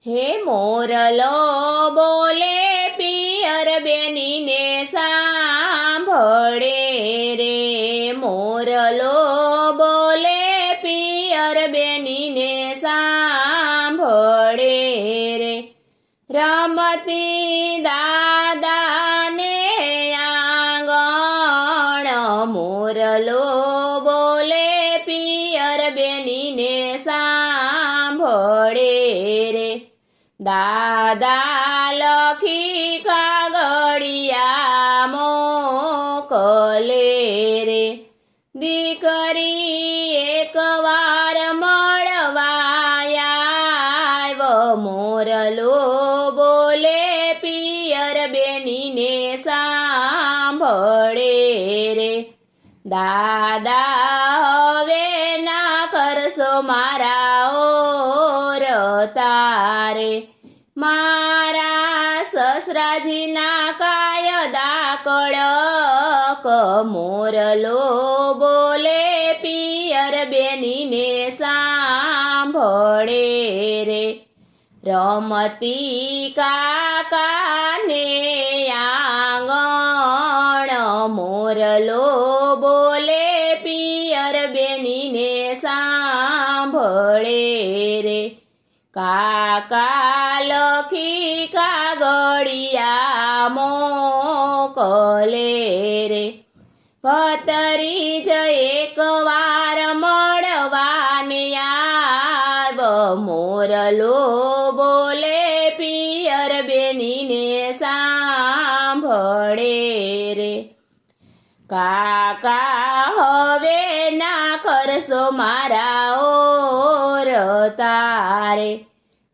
હે મોરલો બોલે પિયર બેનીને સાંભળે રે, મોરલો બોલે પિયર બેનીને સાંભળે રે, રમતી દાદાને આંગણ મોરલો બોલે પિયર બેનીને સાંભળે રે, દાદા લખી કાગળિયા મોકલે રે, દીકરી એકવાર મળવા આવ, મોરલો બોલે પિયર બેનીને સાંભળે રે, દાદા હવે ના કરશો મારા ઓર તારે, મારા સસરાજીના કાયદા કડક, મોરલો બોલે પિયર બેનીને સાંભળે રે, રમતી કાકાને આંગણ મોરલો બોલે પિયર બેનીને સાંભળે રે, કાકા લખી કાગળિયા મોકલે રે, ભતરીજ એકવાર મળવાને આવ, મોરલો બોલે પિયર બેનીને સાંભળે રે, કાકા હવે ના કરશો મારા ઓર તારે,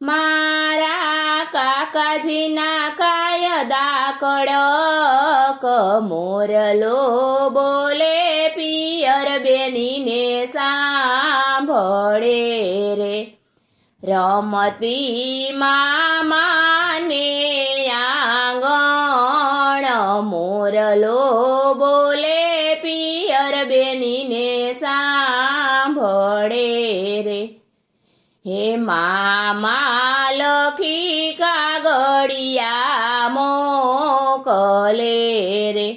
મારા કાકાજીના કાયદા કડક, મોરલો બોલે પિયર બેનીને સાંભળે રે, રમતી મામાને આંગણ મોરલો બોલે પિયર બેનીને સાંભળે રે, હે મામા લખી કાગળિયા મોકલે રે,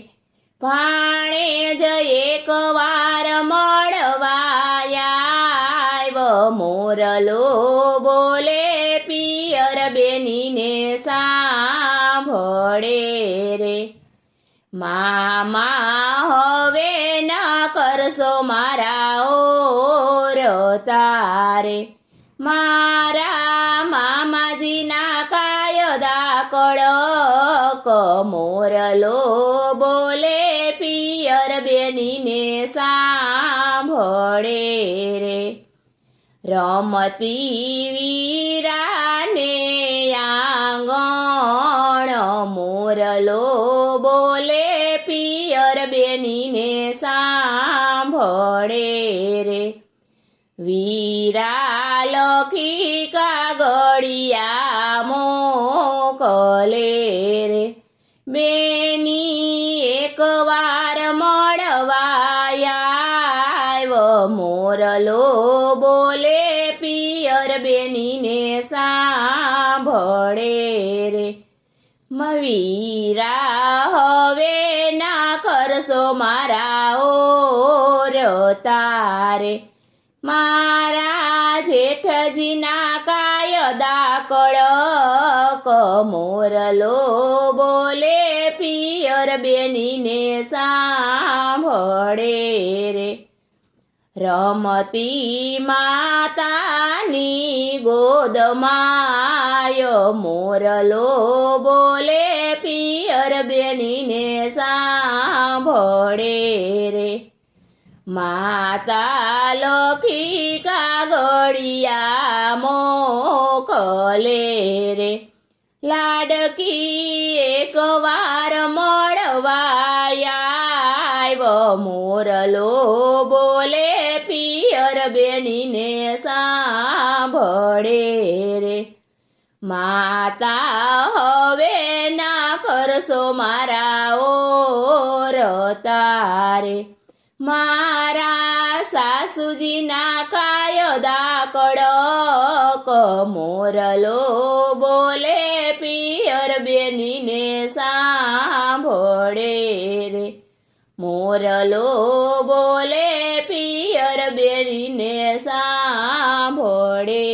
ભાણેજ એકવાર મળવા આવ, મોરલો બોલે પિયર બેનીને સાંભળે રે, મામા હવે ના કરશો મારા ઓર તારે, મારા મામાજીના કાયદા કડક, મોરલો બોલે પિયર બેનીને સાંભળે રે, રમતી વીરાને આંગણ મોરલો બોલે પિયર બેનીને સાંભળે રે, વીરા લખી કાગળિયા મોકલે રે, બેની એકવાર મળવા આવ, મોરલો બોલે પિયર બેનીને સાંભળે રે, વીરા હવે ના કરશો મારા ઓર તારે, મારા જેઠજીના કાયદા કડક, મોરલો બોલે પિયર બેનીને સાંભળે રે, રમતી માતાની ગોદમાય, મોરલો બોલે પિયર બેનીને સાંભળે રે, માતા લખી કાગળિયા મોકલે રે, લાડકી એકવાર મળવા આવ, મોરલો બોલે પિયર બેનીને સાંભળે રે, માતા હવે ના કરશો મારા ઓર તારે, મારા સાસુજીના કાયદા કડક મોરલો બોલે પિયર બેનીને સાંભળે રે મોરલો બોલે પિયર બેનીને સાંભળે